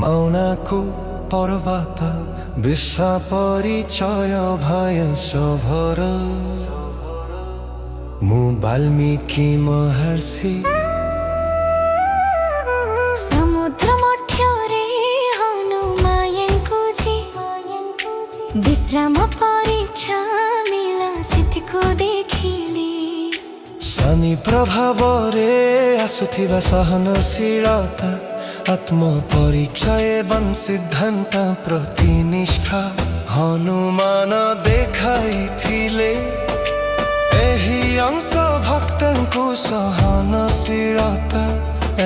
मौनाको पर्वत विश्व परिचय भय सभर मु वाल्मीकि महर्षि समुद्र मध्यरे हनुमायनको जी विश्राम परिछा मिला सिथिको देखिले शनि प्रभाव रे आसुथिबा सहनशीलता आत्म परीक्षा एवं सिद्धांत प्रतिनिष्ठा हनुमान देखाइथिले एही अंश भक्तଙ୍କୁ सहनशीलता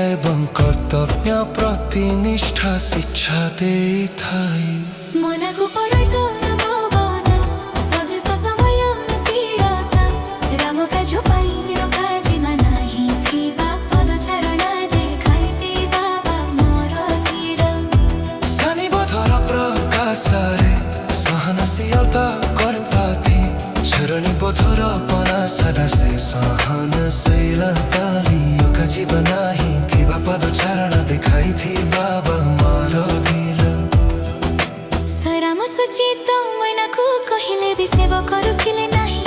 एवं कर्तव्य प्रतिनिष्ठा शिक्षा देइथाइ मनको परिवर्तन भवन सदृश समयशीलता रामका जो पाइ काजीमा नाही थिबा पदचरण देखाइथि बाबा मोर धीर शनिबोधर प्रकाश रे सहनशीलता कर्तथि चरणी बोधर पराशर से सहनशीलता लियोका जीवन नाही थिबा पदचरण देखाइथि बाबा मोर धीर सराम सुचित मैनाको कहिले भी सेवा करुखिले नाही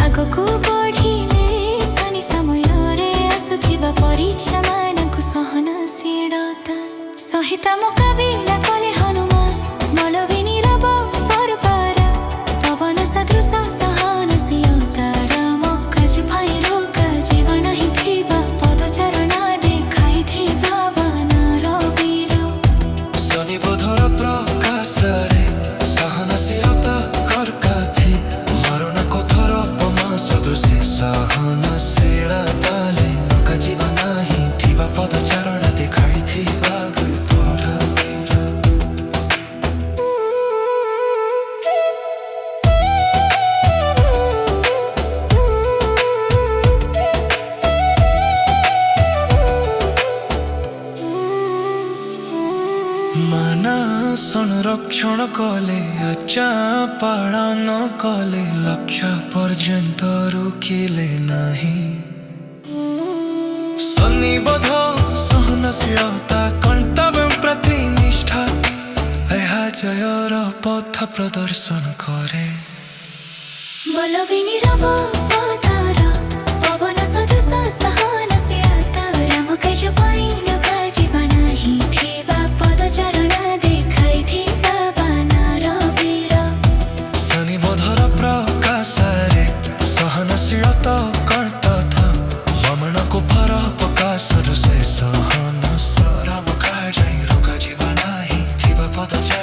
आगको बढिले शनि समय रे आसुथिबा परीक्षा मानको सहनशीलता सहित मुकाबिला कले हनुमान मलविनी रब परपारा पवन सदृश सहनशीलता राम काज भैरो जीवन ही थिबा पदचरण देखाइथि बाबा नरवीर शनिबोधर प्रकाश रे सहनशीलता कर्कथि मरणको थर पमा सदृश सहनशीलता लियोका जीवन नाही थिबा पदचरण देखाइथि बाबा माना संरक्षण कले अच्छा पालन कले लक्ष्य पर्यंत रुकिले नाही शनिबोध सहनशीलता कर्तव्य प्रतिनिष्ठा ଏହା जयर पथ प्रदर्शन करे बलविनी रब पथर पवन सदृश सहनशीलता राम काज पाइन काजीमा नाही थिबा पदचरण देखाइथि बाबा नरवीर शनिबोधर प्रकाश रे सहनशीलता कर्तथा मरणको फर प्रकाश से सहन सरब कार्य रोका जीवन नाही थिबा पदचरण